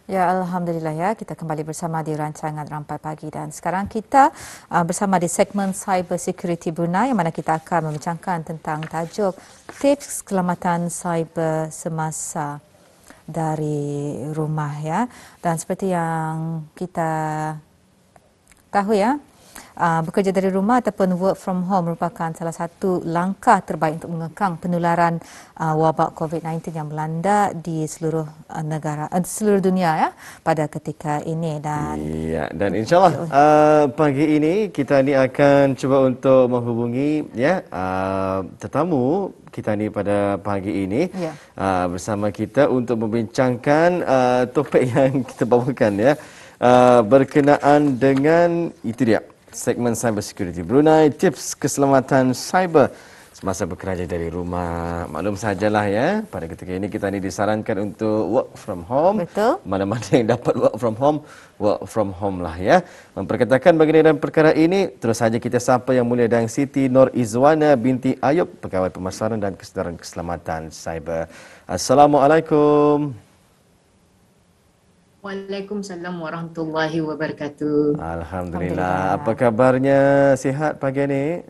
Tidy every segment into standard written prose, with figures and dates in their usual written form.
Ya, Alhamdulillah ya, kita kembali bersama di rancangan Rampai Pagi dan sekarang kita bersama di segmen Cyber Security Brunei yang mana kita akan membincangkan tentang tajuk tips keselamatan cyber semasa dari rumah ya. Dan seperti yang kita tahu ya, bekerja dari rumah ataupun work from home merupakan salah satu langkah terbaik untuk mengekang penularan wabak COVID-19 yang melanda di seluruh negara, seluruh dunia ya pada ketika ini. Dan Ya, dan insyaAllah pagi ini kita ni akan cuba untuk menghubungi ya tetamu kita ni pada pagi ini ya. Bersama kita untuk membincangkan topik yang kita bawakan ya berkenaan dengan itu dia segmen Cyber Security Brunei, tips keselamatan cyber semasa bekerja dari rumah. Maklum sajalah ya, pada ketika ini kita ni disarankan untuk work from home. Betul. Mana-mana yang dapat work from home lah ya. Memperkatakan bagian perkara ini, terus saja kita sapa Yang Mulia Dayang Siti Nur Izwana binti Ayub, Pegawai Pemasaran dan Kesedaran Keselamatan Cyber. Assalamualaikum. Waalaikumsalam warahmatullahi wabarakatuh. Alhamdulillah. Apa kabarnya? Sihat pagi ini?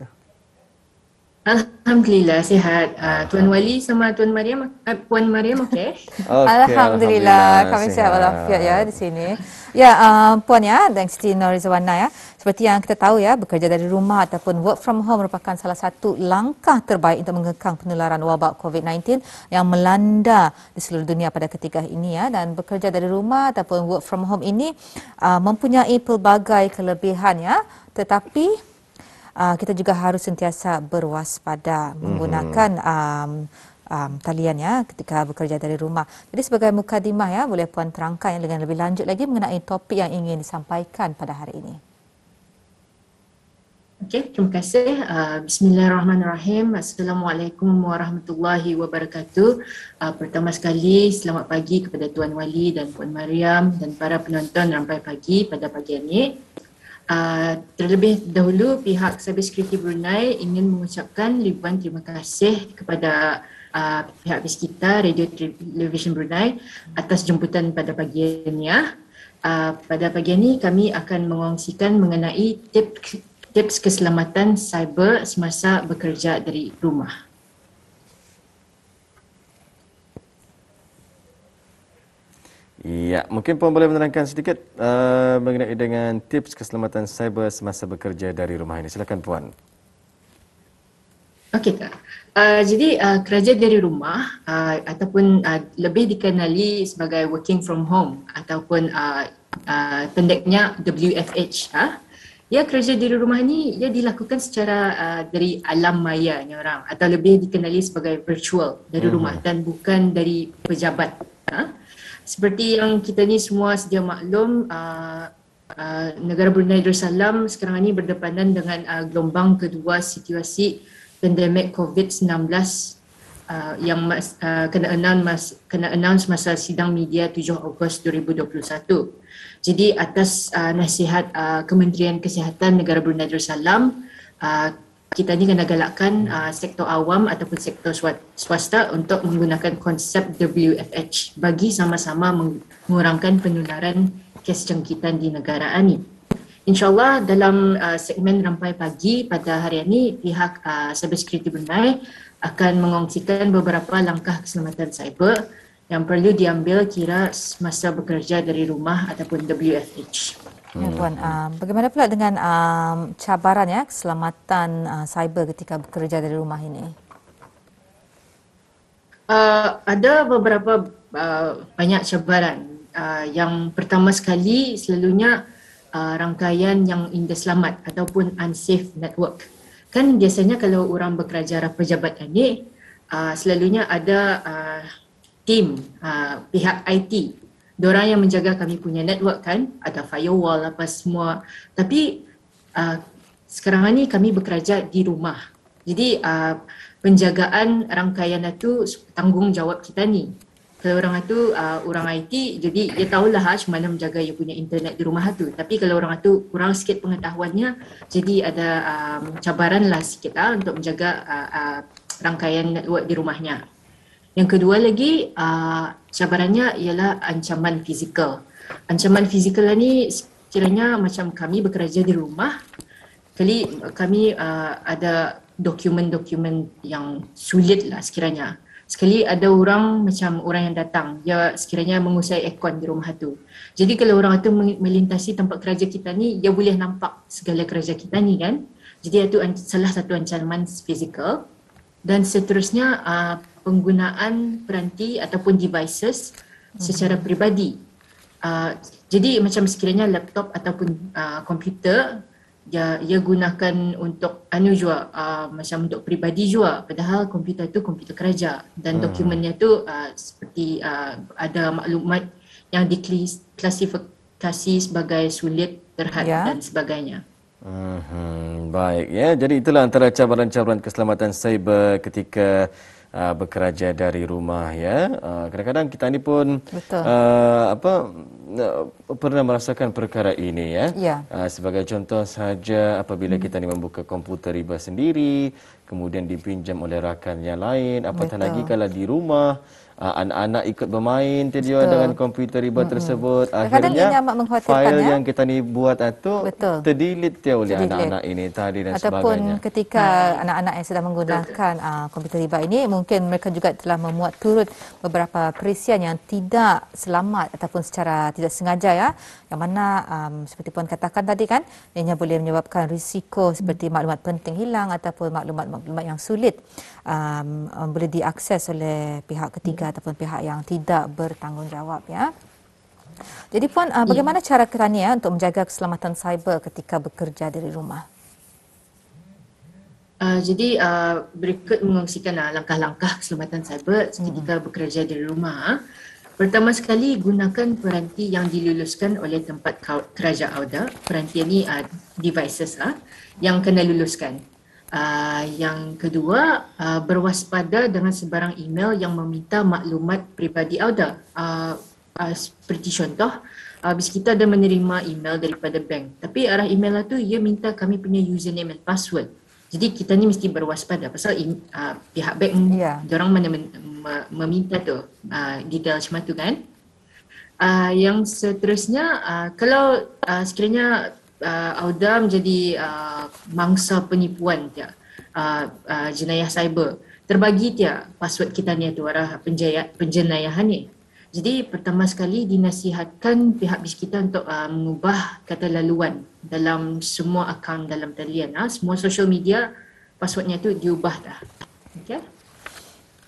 Alhamdulillah sihat. Tuan Wali sama Tuan Mariam, Puan Mariam okey? Alhamdulillah, kami sihat walafiat ya di sini. Ya, Puan ya, dan Siti Norizwana ya. Seperti yang kita tahu ya, bekerja dari rumah ataupun work from home merupakan salah satu langkah terbaik untuk mengekang penularan wabak COVID-19 yang melanda di seluruh dunia pada ketika ini ya. Dan bekerja dari rumah ataupun work from home ini mempunyai pelbagai kelebihan ya. Tetapi kita juga harus sentiasa berwaspada menggunakan talian ya ketika bekerja dari rumah. Jadi sebagai mukadimah ya, boleh Puan terangkan dengan lebih lanjut lagi mengenai topik yang ingin disampaikan pada hari ini. Okey, terima kasih. Bismillahirrahmanirrahim. Assalamualaikum warahmatullahi wabarakatuh. Pertama sekali, selamat pagi kepada Tuan Wali dan Puan Mariam dan para penonton Rampai Pagi pada pagi ini. Terlebih dahulu, pihak Cyber Security Brunei ingin mengucapkan ribuan terima kasih kepada pihak BIS kita, Radio Television Brunei atas jemputan pada pagi ini ya. Pada pagi ini kami akan mengongsikan mengenai tips keselamatan cyber semasa bekerja dari rumah. Ya, mungkin Puan boleh menerangkan sedikit mengenai dengan tips keselamatan cyber semasa bekerja dari rumah ini. Silakan Puan. Okey Kak. Jadi kerja dari rumah ataupun lebih dikenali sebagai working from home ataupun pendeknya WFH. Ya, kerja dari rumah ni ia dilakukan secara dari alam maya ni orang atau lebih dikenali sebagai virtual dari rumah dan bukan dari pejabat. Seperti yang kita ni semua sedia maklum, negara Brunei Darussalam sekarang ini berdepanan dengan gelombang kedua situasi pandemik COVID-19 yang kena announce masa sidang media 7 Ogos 2021. Jadi atas nasihat Kementerian Kesihatan Negara Brunei Darussalam, kita ni kena galakkan sektor awam ataupun sektor swasta untuk menggunakan konsep WFH bagi sama-sama mengurangkan penularan kes jangkitan di negara ini. InsyaAllah dalam segmen Rampai Pagi pada hari ini, pihak Cyber Security Brunei akan mengongsikan beberapa langkah keselamatan cyber yang perlu diambil kira semasa bekerja dari rumah ataupun WFH. Ya, Puan, bagaimana pula dengan cabaran ya keselamatan cyber ketika bekerja dari rumah ini? Ada beberapa banyak cabaran. Yang pertama sekali selalunya rangkaian yang indah selamat ataupun unsafe network. Kan biasanya kalau orang bekerja pejabat ini selalunya ada tim pihak IT. Diorang yang menjaga kami punya network kan, ada firewall apa semua. Tapi sekarang ni kami bekerja di rumah. Jadi penjagaan rangkaian itu tanggungjawab kita ni. Kalau orang itu orang IT, jadi dia tahulah macam mana menjaga dia punya internet di rumah tu. Tapi kalau orang itu kurang sikit pengetahuannya, jadi ada cabaran lah sikit untuk menjaga rangkaian network di rumahnya. Yang kedua lagi, cabarannya ialah ancaman fizikal. Ancaman fizikal ni sekiranya macam kami bekerja di rumah, kami ada dokumen-dokumen yang sulit lah sekiranya. Sekali ada orang macam orang yang datang, dia sekiranya mengusai aircon di rumah tu. Jadi kalau orang tu melintasi tempat kerja kita ni, dia boleh nampak segala kerja kita ni kan. Jadi itu salah satu ancaman fizikal. Dan seterusnya penggunaan peranti ataupun devices secara peribadi. Jadi macam sekiranya laptop ataupun komputer ia gunakan untuk macam untuk peribadi juga, padahal komputer tu komputer kerja dan dokumennya tu seperti ada maklumat yang diklasifikasi sebagai sulit, terhad dan sebagainya. Baik ya, jadi itulah antara cabaran-cabaran keselamatan cyber ketika bekerja dari rumah ya. Kadang-kadang kita ni pun pernah merasakan perkara ini ya. Sebagai contoh saja apabila kita ni membuka komputer riba sendiri, kemudian dipinjam oleh rakan yang lain, apatah lagi kalau di rumah anak-anak ikut bermain dengan komputer riba tersebut. Akhirnya fail yang kita ni buat itu terdelete oleh anak-anak ini tadi dan sebagainya. Ataupun ketika anak-anak yang sedang menggunakan komputer riba ini, mungkin mereka juga telah memuat turut beberapa perisian yang tidak selamat ataupun secara tidak sengaja ya, yang mana seperti Puan katakan tadi kan, ianya boleh menyebabkan risiko seperti maklumat penting hilang ataupun maklumat-maklumat yang sulit boleh diakses oleh pihak ketiga ataupun pihak yang tidak bertanggungjawab ya. Jadi Puan, bagaimana cara Kirania untuk menjaga keselamatan cyber ketika bekerja dari rumah? Jadi berikut mengongsikan langkah-langkah keselamatan cyber ketika bekerja dari rumah. Pertama sekali, gunakan peranti yang diluluskan oleh tempat kerja anda. Peranti ini devices yang kena luluskan. Yang kedua, berwaspada dengan sebarang email yang meminta maklumat peribadi anda. Seperti contoh, habis kita ada menerima email daripada bank, tapi arah email itu ia minta kami punya username and password. Jadi kita ni mesti berwaspada pasal pihak bank diorang mana meminta tu detail macam tu kan. Yang seterusnya, kalau sekiranya Auda menjadi mangsa penipuan jenayah cyber, terbagi password kita ni tu arah penjenayahan ni. Jadi pertama sekali dinasihatkan pihak BIS kita untuk mengubah kata laluan dalam semua akaun dalam talian. Semua social media passwordnya tu diubah dah. Okay?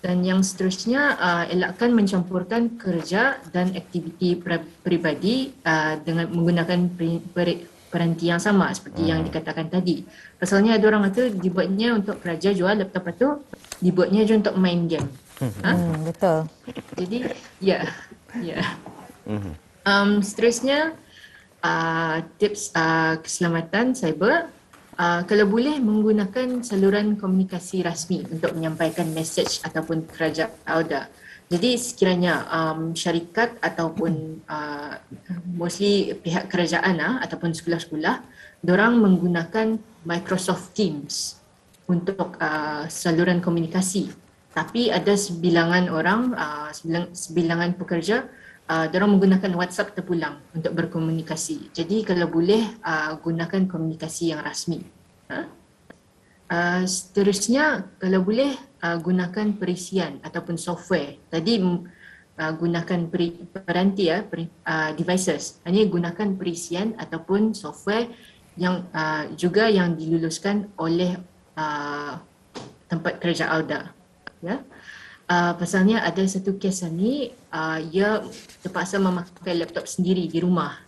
Dan yang seterusnya, elakkan mencampurkan kerja dan aktiviti peribadi dengan menggunakan peranti yang sama seperti yang dikatakan tadi. Pasalnya ada orang itu dibuatnya untuk kerja jual laptop itu, dibuatnya je untuk main game. Betul. Jadi seterusnya tips keselamatan cyber, kalau boleh menggunakan saluran komunikasi rasmi untuk menyampaikan mesej ataupun kerja anda. Jadi sekiranya syarikat ataupun mostly pihak kerajaan ataupun sekolah-sekolah, diorang menggunakan Microsoft Teams untuk saluran komunikasi. Tapi ada sebilangan orang, sebilangan pekerja, diorang menggunakan WhatsApp terpulang untuk berkomunikasi. Jadi kalau boleh gunakan komunikasi yang rasmi. Seterusnya, kalau boleh gunakan perisian ataupun software. Tadi gunakan peranti devices. Hanya gunakan perisian ataupun software yang juga yang diluluskan oleh tempat kerja anda. Ya. Pasalnya ada satu kes ni, ia terpaksa memakai laptop sendiri di rumah.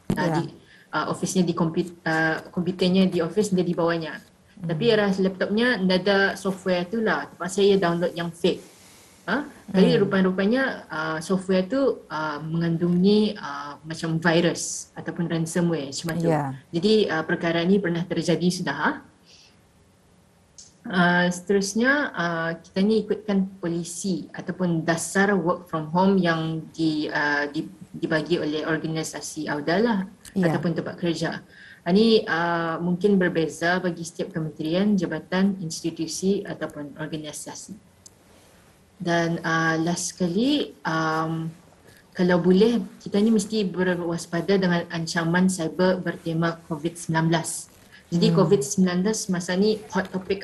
Ofisnya di komputernya di office dia dibawanya. Tapi arah laptopnya ada software tu lah, terpaksa ia download yang fake. Jadi rupanya software tu mengandungi macam virus ataupun ransomware macam tu. Jadi perkara ni pernah terjadi sudah. Seterusnya, kita ni ikutkan polisi ataupun dasar work from home yang dibagi oleh organisasi AUDA lah ataupun tempat kerja. Ini mungkin berbeza bagi setiap kementerian, jabatan, institusi ataupun organisasi. Dan last sekali, kalau boleh kita ni mesti berwaspada dengan ancaman cyber bertema COVID-19. Jadi COVID-19 masa ni hot topic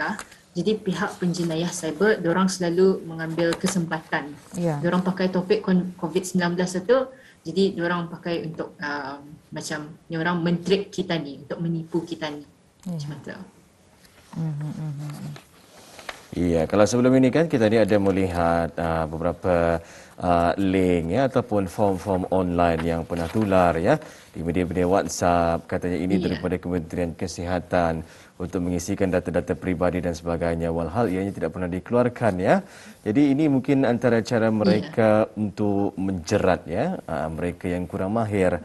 Jadi pihak penjenayah cyber diorang selalu mengambil kesempatan. Ya. Diorang pakai topik COVID-19 itu, jadi diorang pakai untuk macam diorang men-trick kita ni, untuk menipu kita ni. Macam tu. Iya, kalau sebelum ini kan kita ni ada melihat beberapa link ya ataupun form-form online yang pernah tular ya di media-media WhatsApp, katanya ini daripada Kementerian Kesihatan untuk mengisikan data-data peribadi dan sebagainya, walhal ianya tidak pernah dikeluarkan ya. Jadi ini mungkin antara cara mereka untuk menjerat ya mereka yang kurang mahir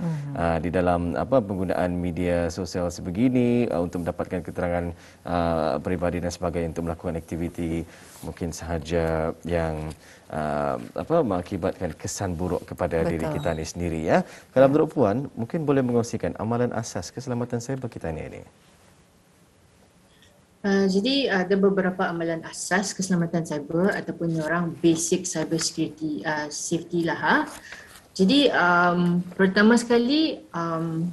di dalam penggunaan media sosial sebegini untuk mendapatkan keterangan peribadi dan sebagainya untuk melakukan aktiviti mungkin sahaja yang mengakibatkan kesan buruk kepada diri kita ni sendiri ya. Kalau menurut Puan, mungkin boleh mengongsikan amalan asas keselamatan cyber kita ni. Jadi ada beberapa amalan asas keselamatan cyber ataupun orang basic cyber security safety lah. Jadi pertama sekali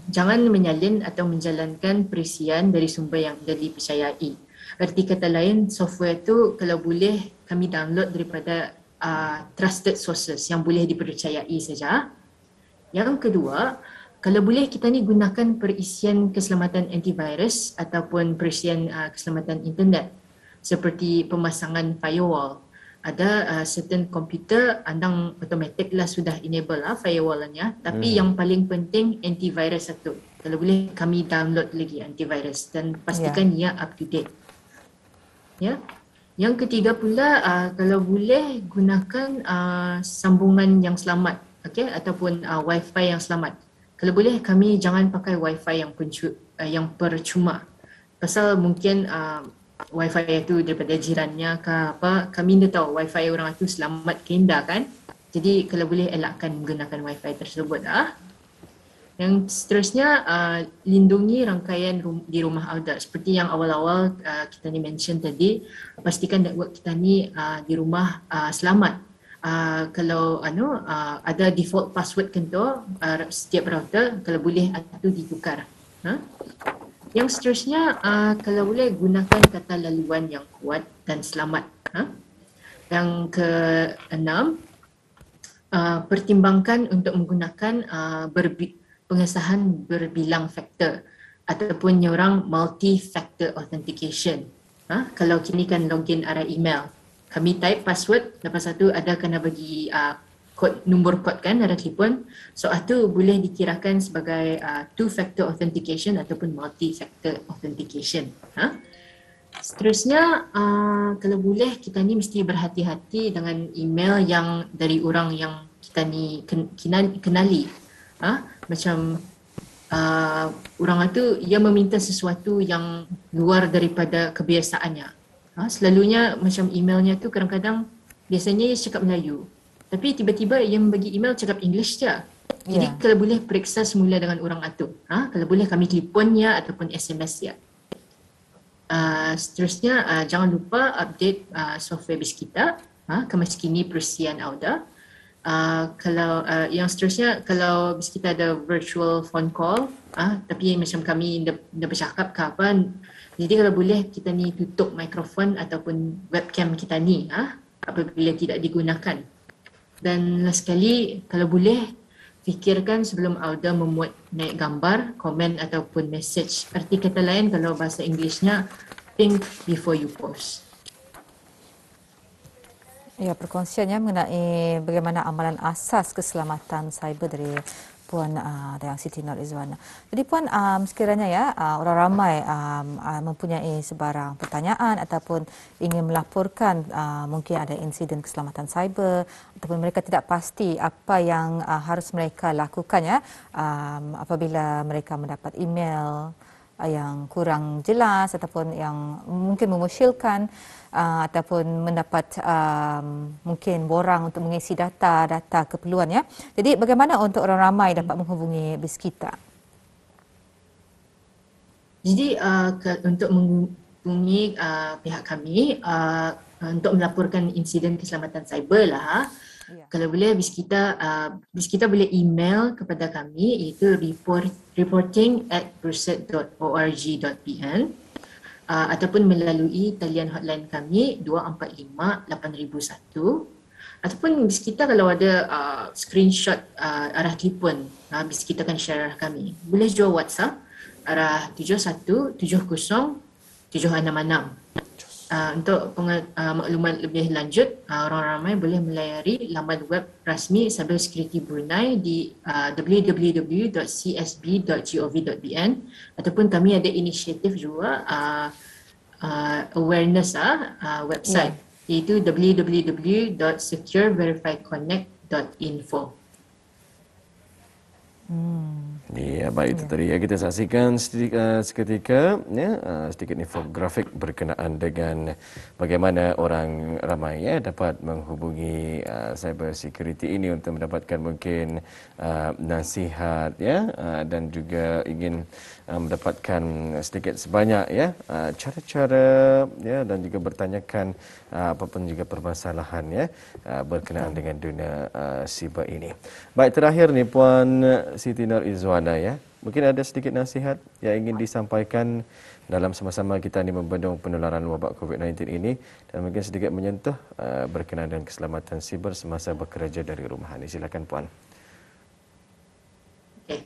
jangan menyalin atau menjalankan perisian dari sumber yang dah dipercayai. Erti kata lain, software tu kalau boleh kami download daripada trusted sources yang boleh dipercayai saja. Yang kedua, kalau boleh kita ni gunakan perisian keselamatan antivirus ataupun perisian keselamatan internet seperti pemasangan firewall. Ada certain komputer andang automatic lah sudah enable firewall-nya, tapi yang paling penting antivirus satu. Kalau boleh kami download lagi antivirus dan pastikan ia up to date. Ya. Yang ketiga pula kalau boleh gunakan sambungan yang selamat, okey, ataupun wifi yang selamat. Kalau boleh kami jangan pakai wifi yang percuma. Pasal mungkin wifi itu daripada jirannya ke apa, kami dah tahu wifi orang itu selamat ke indah kan. Jadi kalau boleh elakkan menggunakan wifi tersebut Yang seterusnya lindungi rangkaian di rumah anda. Seperti yang awal-awal kita ni mention tadi, pastikan network kita ni di rumah selamat. Kalau ada default password kentu setiap router, kalau boleh itu ditukar. Yang seterusnya kalau boleh gunakan kata laluan yang kuat dan selamat. Yang keenam, pertimbangkan untuk menggunakan pengesahan berbilang faktor ataupun orang multi-factor authentication. Kalau kini kan login arah email, kami type password, lepas tu ada kena bagi nombor kod kan, ada telefon. So itu boleh dikirakan sebagai two-factor authentication ataupun multi-factor authentication. Seterusnya, kalau boleh kita ni mesti berhati-hati dengan email yang dari orang yang kita ni kenali. Macam orang itu ia meminta sesuatu yang luar daripada kebiasaannya. Selalunya macam emailnya tu kadang-kadang biasanya dia cakap Melayu. Tapi tiba-tiba yang bagi email cakap English je. Jadi kalau boleh periksa semula dengan orang itu. Kalau boleh kami telefonnya ataupun SMS dia. Seterusnya jangan lupa update software base kita kemaskini perisian Auda. Kalau yang seterusnya, kalau kita ada virtual phone call tapi macam kami dah bercakap ke apa, jadi kalau boleh kita ni tutup mikrofon ataupun webcam kita ni apabila tidak digunakan. Dan last sekali, kalau boleh fikirkan sebelum Auda memuat naik gambar, komen ataupun message. Arti kata lain kalau bahasa Englishnya, think before you post. Ya, perkongsiannya mengenai bagaimana amalan asas keselamatan cyber dari Puan Dayang Siti Norizwan. Jadi Puan, sekiranya ya orang ramai mempunyai sebarang pertanyaan ataupun ingin melaporkan mungkin ada insiden keselamatan cyber ataupun mereka tidak pasti apa yang harus mereka lakukan ya apabila mereka mendapat email yang kurang jelas ataupun yang mungkin memusyilkan ataupun mendapat mungkin borang untuk mengisi data keperluan ya. Jadi bagaimana untuk orang ramai dapat menghubungi BIS kita? Jadi untuk menghubungi pihak kami untuk melaporkan insiden keselamatan cyber lah, Ya. Kalau boleh, bis kita boleh email kepada kami, iaitu reporting@burset.org.pn, ataupun melalui talian hotline kami 245-8001, ataupun bis kita kalau ada screenshot arah telefon, bis kita akan share arah kami. Boleh juga WhatsApp arah 71707666. Untuk maklumat lebih lanjut, orang ramai boleh melayari laman web rasmi Cyber Security Brunei di www.csb.gov.bn, ataupun kami ada inisiatif juga awareness website, iaitu www.secureverifyconnect.info. Ya, baik, itu tadi ya, kita saksikan seketika ya, sedikit infografik berkenaan dengan bagaimana orang ramai ya dapat menghubungi cyber security ini untuk mendapatkan mungkin nasihat ya, dan juga ingin mendapatkan sedikit sebanyak ya cara-cara ya, dan juga bertanyakan apapun juga permasalahan ya berkenaan dengan dunia siber ini. Baik, terakhir ni Puan Siti Nur Izwana ya. Mungkin ada sedikit nasihat yang ingin disampaikan dalam sama-sama kita ni membendung penularan wabak COVID-19 ini, dan mungkin sedikit menyentuh berkenaan dengan keselamatan siber semasa bekerja dari rumah. Silakan Puan. Okay.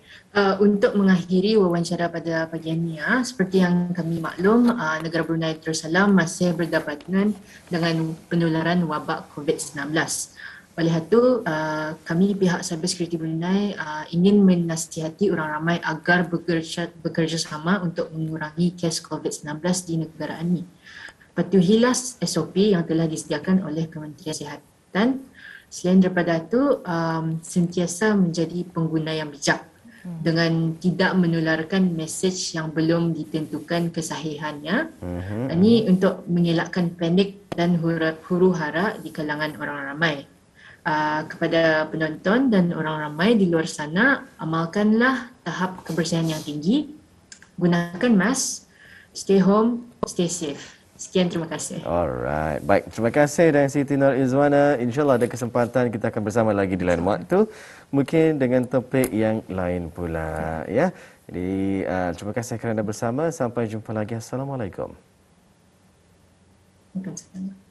Untuk mengakhiri wawancara pada pagi ini, seperti yang kami maklum, negara Brunei Darussalam masih berdapatan dengan penularan wabak COVID-19. Oleh itu, kami pihak Cyber Security Brunei ingin menasihati orang ramai agar bekerja sama untuk mengurangi kes COVID-19 di negara ini. Patuhilah SOP yang telah disediakan oleh Kementerian Kesihatan. Selain daripada itu, sentiasa menjadi pengguna yang bijak dengan tidak menularkan mesej yang belum ditentukan kesahihannya. Ini untuk mengelakkan panik dan huru-hara di kalangan orang ramai. Kepada penonton dan orang ramai di luar sana, amalkanlah tahap kebersihan yang tinggi, gunakan mask, stay home, stay safe. Sekian, terima kasih. Alright, baik, terima kasih dan Siti Nur Izwana. InsyaAllah ada kesempatan kita akan bersama lagi di lain waktu, mungkin dengan topik yang lain pula ya. Jadi terima kasih kerana bersama. Sampai jumpa lagi. Assalamualaikum. Waalaikumsalam.